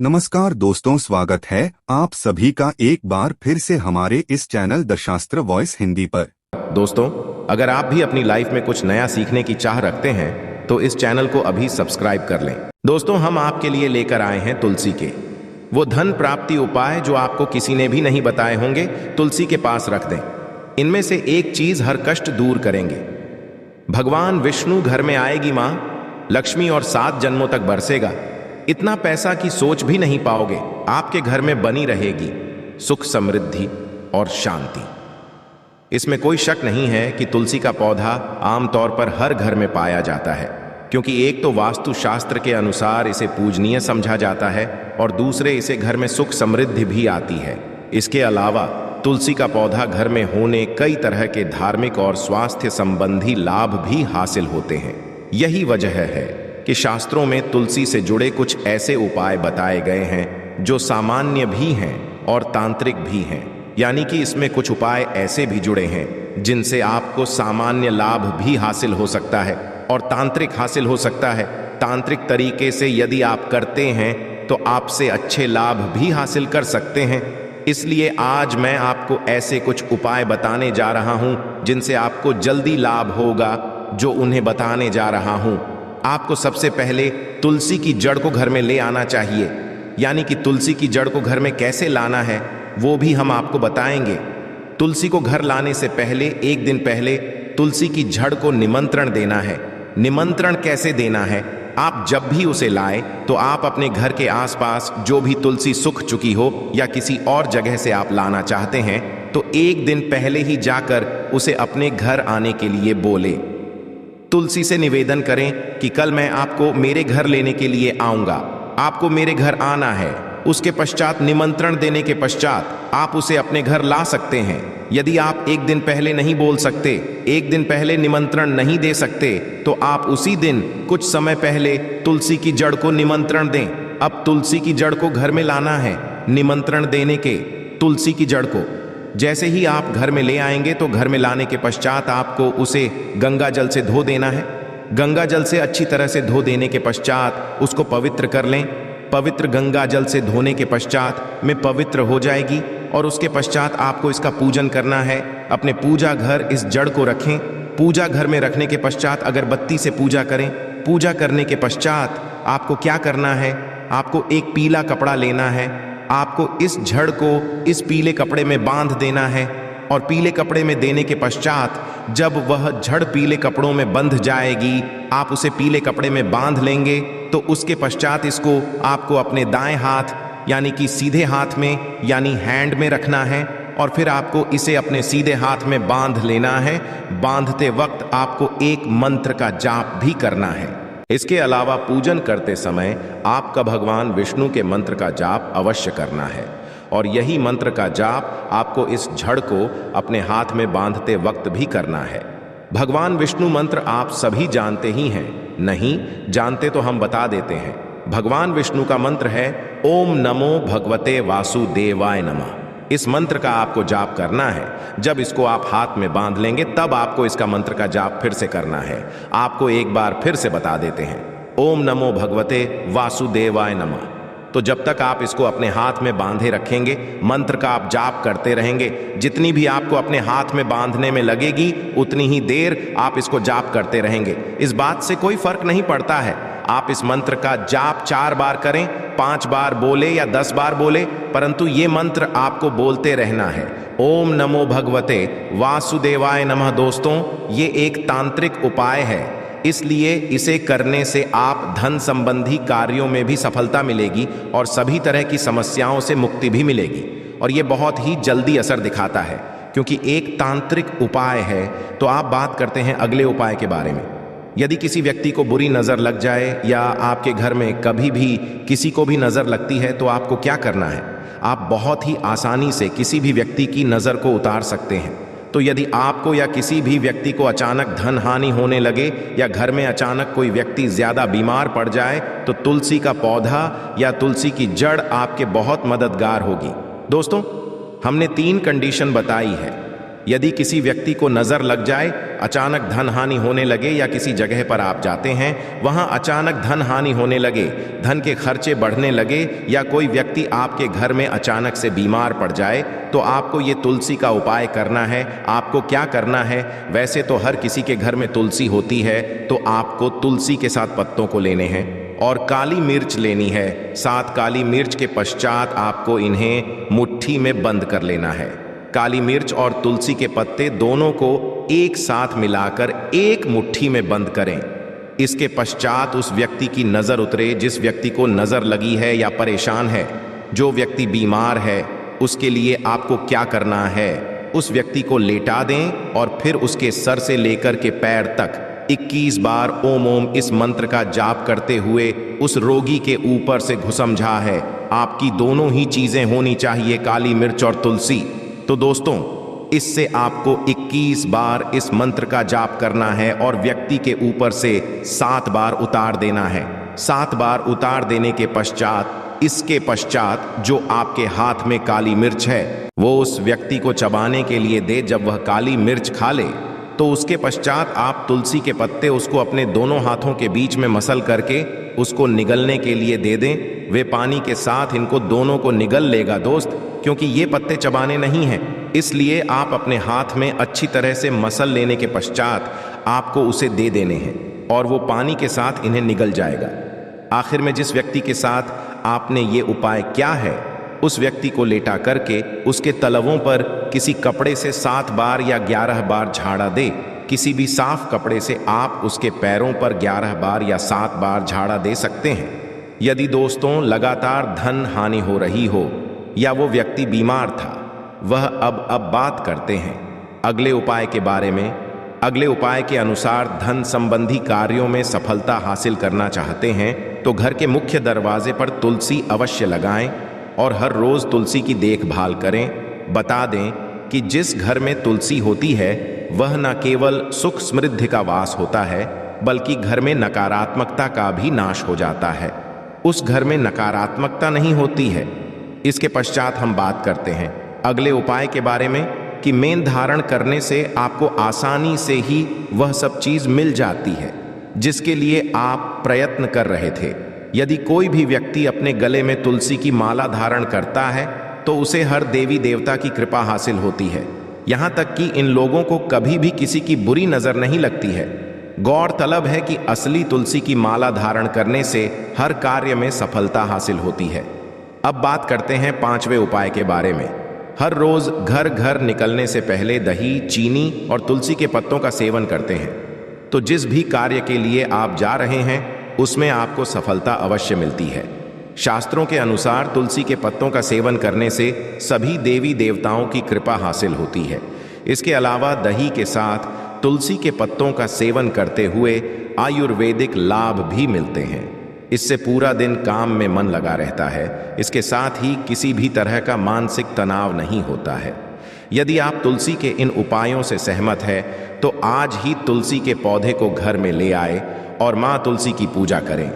नमस्कार दोस्तों, स्वागत है आप सभी का एक बार फिर से हमारे इस चैनल द शास्त्र वॉइस हिंदी पर। दोस्तों, अगर आप भी अपनी लाइफ में कुछ नया सीखने की चाह रखते हैं तो इस चैनल को अभी सब्सक्राइब कर लें। दोस्तों, हम आपके लिए लेकर आए हैं तुलसी के वो धन प्राप्ति उपाय जो आपको किसी ने भी नहीं बताए होंगे। तुलसी के पास रख दें। इनमें से एक चीज हर कष्ट दूर करेंगे। भगवान विष्णु घर में आएगी मां, लक्ष्मी और 7 जन्मों तक बरसेगा। इतना पैसा की सोच भी नहीं पाओगे। आपके घर में बनी रहेगी सुख, समृद्धि और शांति। इसमें कोई शक नहीं है कि तुलसी का पौधा आमतौर पर हर घर में पाया जाता है, क्योंकि एक तो वास्तु शास्त्र के अनुसार इसे पूजनीय समझा जाता है और दूसरे इसे घर में सुख समृद्धि भी आती है। इसके अलावा तुलसी का पौधा घर में होने कई तरह के धार्मिक और स्वास्थ्य संबंधी लाभ भी हासिल होते हैं। यही वजह है कि शास्त्रों में तुलसी से जुड़े कुछ ऐसे उपाय बताए गए हैं जो सामान्य भी हैं और तांत्रिक भी हैं। यानी कि इसमें कुछ उपाय ऐसे भी जुड़े हैं जिनसे आपको सामान्य लाभ भी हासिल हो सकता है और तांत्रिक हासिल हो सकता है। तांत्रिक तरीके से यदि आप करते हैं तो आपसे अच्छे लाभ भी हासिल कर सकते हैं। इसलिए आज मैं आपको ऐसे कुछ उपाय बताने जा रहा हूं जिनसे आपको जल्दी लाभ होगा। जो उन्हें बताने जा रहा हूं, आपको सबसे पहले तुलसी की जड़ को घर में ले आना चाहिए। यानी कि तुलसी की जड़ को घर में कैसे लाना है वो भी हम आपको बताएंगे। तुलसी को घर लाने से पहले एक दिन पहले तुलसी की जड़ को निमंत्रण देना है। निमंत्रण कैसे देना है? आप जब भी उसे लाएं तो आप अपने घर के आसपास जो भी तुलसी सूख चुकी हो या किसी और जगह से आप लाना चाहते हैं तो एक दिन पहले ही जाकर उसे अपने घर आने के लिए बोले। तुलसी से निवेदन करें कि कल मैं आपको मेरे घर लेने के लिए आऊंगा, आपको मेरे घर आना है। उसके पश्चात निमंत्रण देने के पश्चात आप उसे अपने घर ला सकते हैं। यदि आप एक दिन पहले नहीं बोल सकते, एक दिन पहले निमंत्रण नहीं दे सकते, तो आप उसी दिन कुछ समय पहले तुलसी की जड़ को निमंत्रण दें। अब तुलसी की जड़ को घर में लाना है। निमंत्रण देने के तुलसी की जड़ को जैसे ही आप घर में ले आएंगे तो घर में लाने के पश्चात आपको उसे गंगा जल से धो देना है। गंगा जल से अच्छी तरह से धो देने के पश्चात उसको पवित्र कर लें। पवित्र गंगा जल से धोने के पश्चात में पवित्र हो जाएगी और उसके पश्चात आपको इसका पूजन करना है। अपने पूजा घर इस जड़ को रखें। पूजा घर में रखने के पश्चात अगरबत्ती से पूजा करें। पूजा करने के पश्चात आपको क्या करना है? आपको एक पीला कपड़ा लेना है। आपको इस जड़ को इस पीले कपड़े में बांध देना है और पीले कपड़े में देने के पश्चात जब वह जड़ पीले कपड़ों में बंध जाएगी, आप उसे पीले कपड़े में बांध लेंगे। तो उसके पश्चात इसको आपको अपने दाएं हाथ यानी कि सीधे हाथ में यानी हैंड में रखना है और फिर आपको इसे अपने सीधे हाथ में बांध लेना है। बांधते वक्त आपको एक मंत्र का जाप भी करना है। इसके अलावा पूजन करते समय आपका भगवान विष्णु के मंत्र का जाप अवश्य करना है और यही मंत्र का जाप आपको इस जड़ को अपने हाथ में बांधते वक्त भी करना है। भगवान विष्णु मंत्र आप सभी जानते ही हैं, नहीं जानते तो हम बता देते हैं। भगवान विष्णु का मंत्र है ओम नमो भगवते वासुदेवाय नमः। इस मंत्र का आपको जाप करना है। जब इसको आप हाथ में बांध लेंगे तब आपको इसका मंत्र का जाप फिर से करना है। आपको एक बार फिर से बता देते हैं, ओम नमो भगवते वासुदेवाय नमः। तो जब तक आप इसको अपने हाथ में बांधे रखेंगे, मंत्र का आप जाप करते रहेंगे। जितनी भी आपको अपने हाथ में बांधने में लगेगी उतनी ही देर आप इसको जाप करते रहेंगे। इस बात से कोई फर्क नहीं पड़ता है आप इस मंत्र का जाप 4 बार करें, 5 बार बोले या 10 बार बोले, परंतु ये मंत्र आपको बोलते रहना है। ओम नमो भगवते वासुदेवाय नमः। दोस्तों, ये एक तांत्रिक उपाय है, इसलिए इसे करने से आप धन संबंधी कार्यों में भी सफलता मिलेगी और सभी तरह की समस्याओं से मुक्ति भी मिलेगी। और ये बहुत ही जल्दी असर दिखाता है क्योंकि एक तांत्रिक उपाय है। तो आप बात करते हैं अगले उपाय के बारे में। यदि किसी व्यक्ति को बुरी नज़र लग जाए या आपके घर में कभी भी किसी को भी नज़र लगती है तो आपको क्या करना है? आप बहुत ही आसानी से किसी भी व्यक्ति की नज़र को उतार सकते हैं। तो यदि आपको या किसी भी व्यक्ति को अचानक धन हानि होने लगे या घर में अचानक कोई व्यक्ति ज़्यादा बीमार पड़ जाए तो तुलसी का पौधा या तुलसी की जड़ आपके बहुत मददगार होगी। दोस्तों, हमने 3 कंडीशन बताई है। यदि किसी व्यक्ति को नजर लग जाए, अचानक धन हानि होने लगे, या किसी जगह पर आप जाते हैं वहां अचानक धन हानि होने लगे, धन के खर्चे बढ़ने लगे, या कोई व्यक्ति आपके घर में अचानक से बीमार पड़ जाए, तो आपको ये तुलसी का उपाय करना है। आपको क्या करना है? वैसे तो हर किसी के घर में तुलसी होती है, तो आपको तुलसी के साथ पत्तों को लेने हैं और काली मिर्च लेनी है। 7 काली मिर्च के पश्चात आपको इन्हें मुट्ठी में बंद कर लेना है। काली मिर्च और तुलसी के पत्ते दोनों को एक साथ मिलाकर एक मुट्ठी में बंद करें। इसके पश्चात उस व्यक्ति की नजर उतरे जिस व्यक्ति को नजर लगी है या परेशान है, जो व्यक्ति बीमार है, उसके लिए आपको क्या करना है? उस व्यक्ति को लेटा दें और फिर उसके सर से लेकर के पैर तक 21 बार ओम ओम इस मंत्र का जाप करते हुए उस रोगी के ऊपर से घुसमझा है। आपकी दोनों ही चीजें होनी चाहिए, काली मिर्च और तुलसी। तो दोस्तों, इससे आपको 21 बार इस मंत्र का जाप करना है और व्यक्ति के ऊपर से 7 बार उतार देना है। 7 बार उतार देने के पश्चात, इसके पश्चात जो आपके हाथ में काली मिर्च है वो उस व्यक्ति को चबाने के लिए दे। जब वह काली मिर्च खा ले तो उसके पश्चात आप तुलसी के पत्ते उसको अपने दोनों हाथों के बीच में मसल करके उसको निगलने के लिए दे दें। वे पानी के साथ इनको दोनों को निगल लेगा दोस्त, क्योंकि ये पत्ते चबाने नहीं हैं, इसलिए आप अपने हाथ में अच्छी तरह से मसल लेने के पश्चात आपको उसे दे देने हैं और वो पानी के साथ इन्हें निगल जाएगा। आखिर में जिस व्यक्ति के साथ आपने ये उपाय किया है, उस व्यक्ति को लेटा करके उसके तलवों पर किसी कपड़े से 7 बार या 11 बार झाड़ा दे। किसी भी साफ कपड़े से आप उसके पैरों पर 11 बार या 7 बार झाड़ा दे सकते हैं। यदि दोस्तों लगातार धन हानि हो रही हो या वो व्यक्ति बीमार था, वह अब बात करते हैं अगले उपाय के बारे में। अगले उपाय के अनुसार धन संबंधी कार्यों में सफलता हासिल करना चाहते हैं तो घर के मुख्य दरवाजे पर तुलसी अवश्य लगाएं और हर रोज तुलसी की देखभाल करें। बता दें कि जिस घर में तुलसी होती है वह न केवल सुख समृद्धि का वास होता है, बल्कि घर में नकारात्मकता का भी नाश हो जाता है। उस घर में नकारात्मकता नहीं होती है। इसके पश्चात हम बात करते हैं अगले उपाय के बारे में कि मेन धारण करने से आपको आसानी से ही वह सब चीज मिल जाती है जिसके लिए आप प्रयत्न कर रहे थे। यदि कोई भी व्यक्ति अपने गले में तुलसी की माला धारण करता है तो उसे हर देवी देवता की कृपा हासिल होती है। यहाँ तक कि इन लोगों को कभी भी किसी की बुरी नजर नहीं लगती है। गौरतलब है कि असली तुलसी की माला धारण करने से हर कार्य में सफलता हासिल होती है। अब बात करते हैं 5वें उपाय के बारे में। हर रोज घर घर निकलने से पहले दही, चीनी और तुलसी के पत्तों का सेवन करते हैं तो जिस भी कार्य के लिए आप जा रहे हैं उसमें आपको सफलता अवश्य मिलती है। शास्त्रों के अनुसार तुलसी के पत्तों का सेवन करने से सभी देवी देवताओं की कृपा हासिल होती है। इसके अलावा दही के साथ तुलसी के पत्तों का सेवन करते हुए आयुर्वेदिक लाभ भी मिलते हैं। इससे पूरा दिन काम में मन लगा रहता है। इसके साथ ही किसी भी तरह का मानसिक तनाव नहीं होता है। यदि आप तुलसी के इन उपायों से सहमत है तो आज ही तुलसी के पौधे को घर में ले आए और माँ तुलसी की पूजा करें।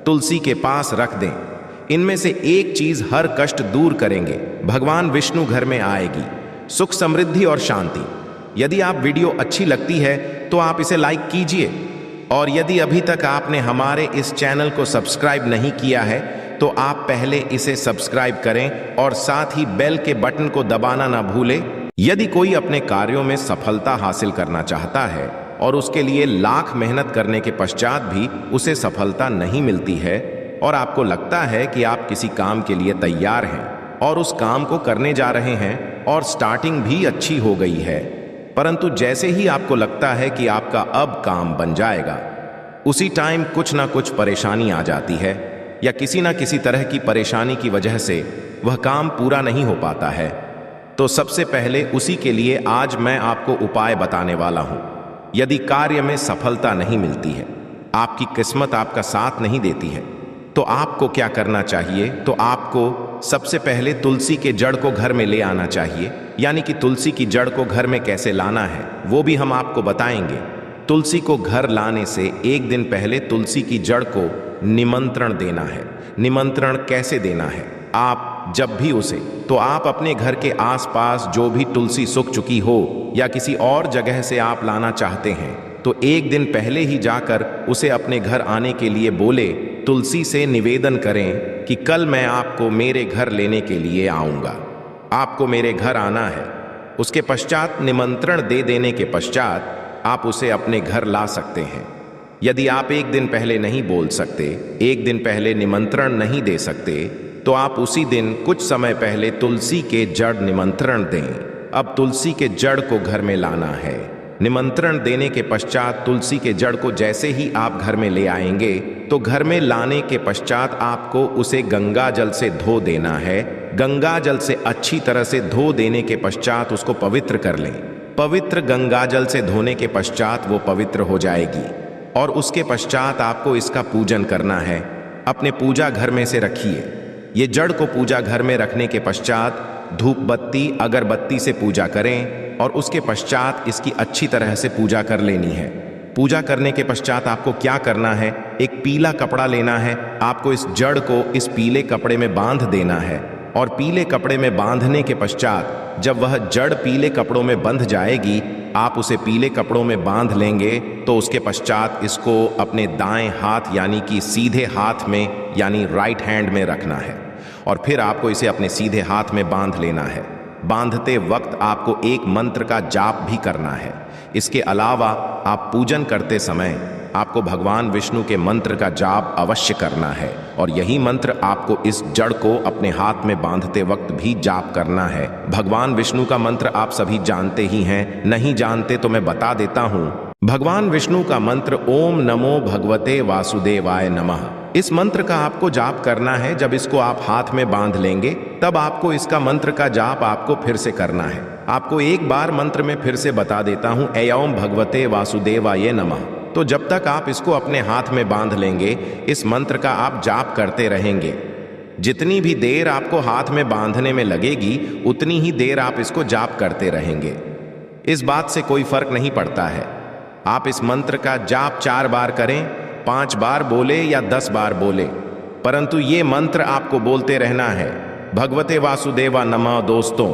तुलसी के पास रख दें। इनमें से एक चीज हर कष्ट दूर करेंगे। भगवान विष्णु घर में आएगी, सुख समृद्धि और शांति। यदि आप वीडियो अच्छी लगती है तो आप इसे लाइक कीजिए और यदि अभी तक आपने हमारे इस चैनल को सब्सक्राइब नहीं किया है तो आप पहले इसे सब्सक्राइब करें और साथ ही बेल के बटन को दबाना ना भूलें। यदि कोई अपने कार्यों में सफलता हासिल करना चाहता है और उसके लिए लाख मेहनत करने के पश्चात भी उसे सफलता नहीं मिलती है और आपको लगता है कि आप किसी काम के लिए तैयार हैं और उस काम को करने जा रहे हैं और स्टार्टिंग भी अच्छी हो गई है, परंतु जैसे ही आपको लगता है कि आपका अब काम बन जाएगा, उसी टाइम कुछ ना कुछ परेशानी आ जाती है या किसी ना किसी तरह की परेशानी की वजह से वह काम पूरा नहीं हो पाता है। तो सबसे पहले उसी के लिए आज मैं आपको उपाय बताने वाला हूं। यदि कार्य में सफलता नहीं मिलती है, आपकी किस्मत आपका साथ नहीं देती है, तो आपको क्या करना चाहिए? तो आपको सबसे पहले तुलसी के जड़ को घर में ले आना चाहिए। यानी कि तुलसी की जड़ को घर में कैसे लाना है वो भी हम आपको बताएंगे। तुलसी को घर लाने से एक दिन पहले तुलसी की जड़ को निमंत्रण देना है। निमंत्रण कैसे देना है आप जब भी उसे, तो आप अपने घर के आसपास जो भी तुलसी सूख चुकी हो या किसी और जगह से आप लाना चाहते हैं, तो एक दिन पहले ही जाकर उसे अपने घर आने के लिए बोले, तुलसी से निवेदन करें कि कल मैं आपको मेरे घर लेने के लिए आऊंगा, आपको मेरे घर आना है। उसके पश्चात निमंत्रण दे देने के पश्चात आप उसे अपने घर ला सकते हैं। यदि आप एक दिन पहले नहीं बोल सकते, एक दिन पहले निमंत्रण नहीं दे सकते, तो आप उसी दिन कुछ समय पहले तुलसी के जड़ निमंत्रण दें। अब तुलसी के जड़ को घर में लाना है। निमंत्रण देने के पश्चात तुलसी के जड़ को जैसे ही आप घर में ले आएंगे, तो घर में लाने के पश्चात आपको उसे गंगा जल से धो देना है। गंगा जल से अच्छी तरह से धो देने के पश्चात उसको पवित्र कर लें। पवित्र गंगा जल से धोने के पश्चात वो पवित्र हो जाएगी और उसके पश्चात आपको इसका पूजन करना है। अपने पूजा घर में से रखिए। ये जड़ को पूजा घर में रखने के पश्चात धूप बत्ती अगरबत्ती से पूजा करें और उसके पश्चात इसकी अच्छी तरह से पूजा कर लेनी है। पूजा करने के पश्चात आपको क्या करना है, एक पीला कपड़ा लेना है। आपको इस जड़ को इस पीले कपड़े में बांध देना है और पीले कपड़े में बांधने के पश्चात जब वह जड़ पीले कपड़ों में बंध जाएगी, आप उसे पीले कपड़ों में बांध लेंगे। तो उसके पश्चात इसको अपने दाएं हाथ यानी कि सीधे हाथ में यानी राइट हैंड में रखना है और फिर आपको इसे अपने सीधे हाथ में बांध लेना है। बांधते वक्त आपको एक मंत्र का जाप भी करना है। इसके अलावा आप पूजन करते समय आपको भगवान विष्णु के मंत्र का जाप अवश्य करना है और यही मंत्र आपको इस जड़ को अपने हाथ में बांधते वक्त भी जाप करना है। भगवान विष्णु का मंत्र आप सभी जानते ही हैं, नहीं जानते तो मैं बता देता हूँ। भगवान विष्णु का मंत्र ओम नमो भगवते वासुदेवाय नमः। इस मंत्र का आपको जाप करना है। जब इसको आप हाथ में बांध लेंगे, तब आपको इसका मंत्र का जाप आपको फिर से करना है। आपको एक बार मंत्र में फिर से बता देता हूँ, ऐं भगवते वासुदेवाय नमः। तो जब तक आप इसको अपने हाथ में बांध लेंगे, इस मंत्र का आप जाप करते रहेंगे। जितनी भी देर आपको हाथ में बांधने में लगेगी, उतनी ही देर आप इसको जाप करते रहेंगे। इस बात से कोई फर्क नहीं पड़ता है। आप इस मंत्र का जाप 4 बार करें, 5 बार बोले या 10 बार बोले, परंतु ये मंत्र आपको बोलते रहना है। भगवते वासुदेवा नमः। दोस्तों,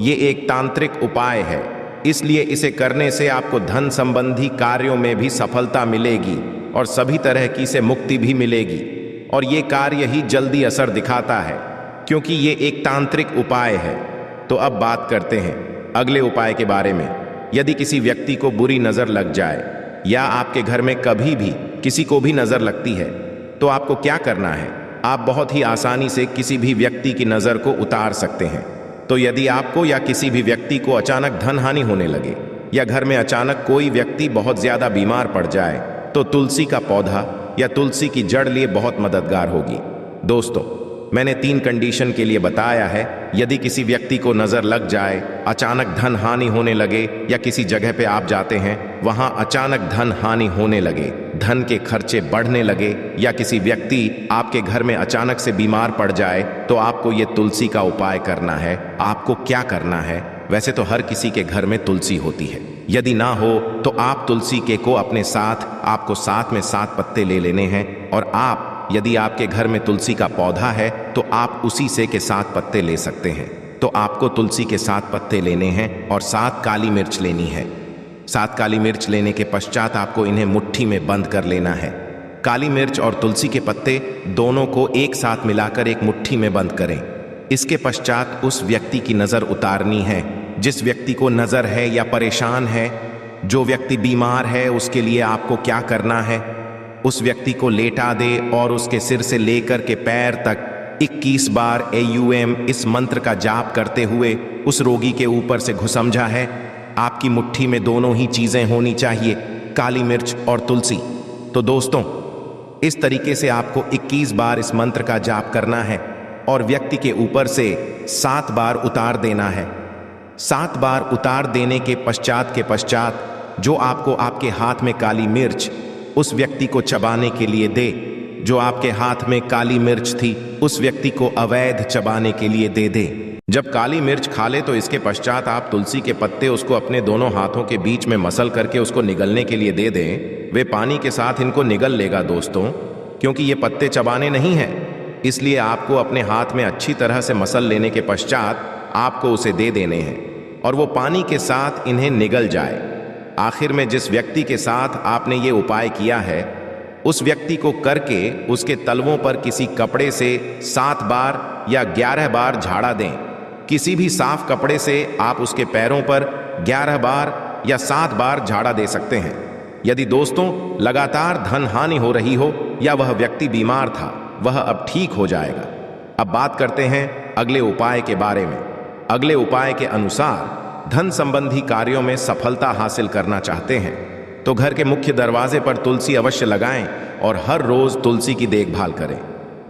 ये एक तांत्रिक उपाय है, इसलिए इसे करने से आपको धन संबंधी कार्यों में भी सफलता मिलेगी और सभी तरह की से मुक्ति भी मिलेगी। और ये कार्य ही जल्दी असर दिखाता है, क्योंकि ये एक तांत्रिक उपाय है। तो अब बात करते हैं अगले उपाय के बारे में। यदि किसी व्यक्ति को बुरी नजर लग जाए या आपके घर में कभी भी किसी को भी नजर लगती है, तो आपको क्या करना है? आप बहुत ही आसानी से किसी भी व्यक्ति की नजर को उतार सकते हैं। तो यदि आपको या किसी भी व्यक्ति को अचानक धन हानि होने लगे या घर में अचानक कोई व्यक्ति बहुत ज्यादा बीमार पड़ जाए, तो तुलसी का पौधा या तुलसी की जड़ लिए बहुत मददगार होगी। दोस्तों, मैंने 3 कंडीशन के लिए बताया है। यदि किसी व्यक्ति को नजर लग जाए, अचानक धन हानि होने लगे या किसी जगह पे आप जाते हैं, वहां अचानक धन हानि होने लगे, धन के खर्चे बढ़ने लगे या किसी व्यक्ति आपके घर में अचानक से बीमार पड़ जाए, तो आपको ये तुलसी का उपाय करना है। आपको क्या करना है? वैसे तो हर किसी के घर में तुलसी होती है। यदि ना हो तो आप तुलसी के को अपने साथ, आपको साथ में 7 पत्ते ले लेने हैं और यदि आपके घर में तुलसी का पौधा है तो आप उसी से के 7 पत्ते ले सकते हैं। तो आपको तुलसी के 7 पत्ते लेने हैं और 7 काली मिर्च लेनी है। 7 काली मिर्च लेने के पश्चात आपको इन्हें मुट्ठी में बंद कर लेना है। काली मिर्च और तुलसी के पत्ते दोनों को एक साथ मिलाकर एक मुट्ठी में बंद करें। इसके पश्चात उस व्यक्ति की नजर उतारनी है जिस व्यक्ति को नजर है या परेशान है। जो व्यक्ति बीमार है, उसके लिए आपको क्या करना है? उस व्यक्ति को लेटा दे और उसके सिर से लेकर के पैर तक 21 बार AUM इस मंत्र का जाप करते हुए उस रोगी के ऊपर से घुसमझा है। आपकी मुट्ठी में दोनों ही चीजें होनी चाहिए, काली मिर्च और तुलसी। तो दोस्तों, इस तरीके से आपको 21 बार इस मंत्र का जाप करना है और व्यक्ति के ऊपर से 7 बार उतार देना है। 7 बार उतार देने के पश्चात जो आपको आपके हाथ में काली मिर्च उस व्यक्ति को चबाने के लिए दे। जो आपके हाथ में काली मिर्च थी, उस व्यक्ति को अवैध चबाने के लिए दे दे। जब काली मिर्च खा ले तो इसके पश्चात आप तुलसी के पत्ते उसको अपने दोनों हाथों के बीच में मसल करके उसको निगलने के लिए दे दें। वे पानी के साथ इनको निगल लेगा दोस्तों, क्योंकि ये पत्ते चबाने नहीं हैं। इसलिए आपको अपने हाथ में अच्छी तरह से मसल लेने के पश्चात आपको उसे दे देने हैं और वो पानी के साथ इन्हें निगल जाए। आखिर में जिस व्यक्ति के साथ आपने ये उपाय किया है उस व्यक्ति को करके उसके तलवों पर किसी कपड़े से 7 बार या 11 बार झाड़ा दें। किसी भी साफ कपड़े से आप उसके पैरों पर 11 बार या 7 बार झाड़ा दे सकते हैं। यदि दोस्तों लगातार धन हानि हो रही हो या वह व्यक्ति बीमार था, वह अब ठीक हो जाएगा। अब बात करते हैं अगले उपाय के बारे में। अगले उपाय के अनुसार धन संबंधी कार्यों में सफलता हासिल करना चाहते हैं तो घर के मुख्य दरवाजे पर तुलसी अवश्य लगाएं और हर रोज तुलसी की देखभाल करें।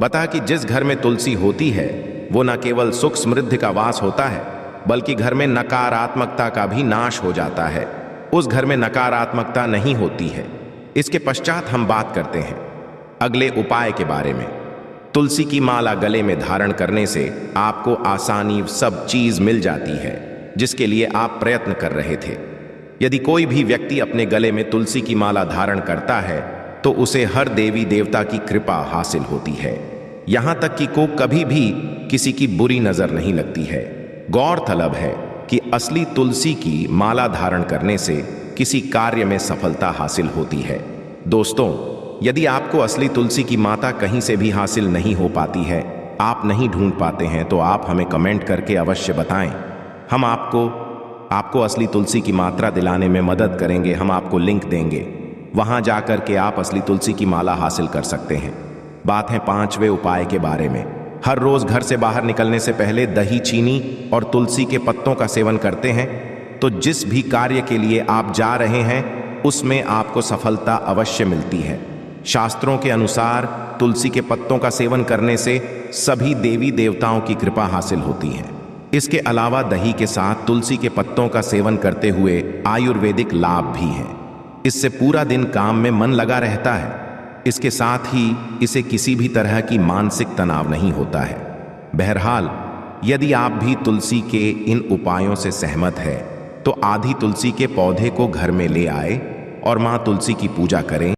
बता कि जिस घर में तुलसी होती है वो न केवल सुख समृद्धि का वास होता है बल्कि घर में नकारात्मकता का भी नाश हो जाता है। उस घर में नकारात्मकता नहीं होती है। इसके पश्चात हम बात करते हैं अगले उपाय के बारे में। तुलसी की माला गले में धारण करने से आपको आसानी सब चीज मिल जाती है जिसके लिए आप प्रयत्न कर रहे थे। यदि कोई भी व्यक्ति अपने गले में तुलसी की माला धारण करता है तो उसे हर देवी देवता की कृपा हासिल होती है। यहां तक कि को कभी भी किसी की बुरी नजर नहीं लगती है। गौरतलब है कि असली तुलसी की माला धारण करने से किसी कार्य में सफलता हासिल होती है। दोस्तों, यदि आपको असली तुलसी की माता कहीं से भी हासिल नहीं हो पाती है, आप नहीं ढूंढ पाते हैं, तो आप हमें कमेंट करके अवश्य बताएं। हम आपको असली तुलसी की मात्रा दिलाने में मदद करेंगे। हम आपको लिंक देंगे, वहां जाकर के आप असली तुलसी की माला हासिल कर सकते हैं। बात है 5वें उपाय के बारे में। हर रोज घर से बाहर निकलने से पहले दही, चीनी और तुलसी के पत्तों का सेवन करते हैं तो जिस भी कार्य के लिए आप जा रहे हैं उसमें आपको सफलता अवश्य मिलती है। शास्त्रों के अनुसार तुलसी के पत्तों का सेवन करने से सभी देवी देवताओं की कृपा हासिल होती है। इसके अलावा दही के साथ तुलसी के पत्तों का सेवन करते हुए आयुर्वेदिक लाभ भी हैं। इससे पूरा दिन काम में मन लगा रहता है। इसके साथ ही इसे किसी भी तरह की मानसिक तनाव नहीं होता है। बहरहाल, यदि आप भी तुलसी के इन उपायों से सहमत है तो आधी तुलसी के पौधे को घर में ले आए और मां तुलसी की पूजा करें।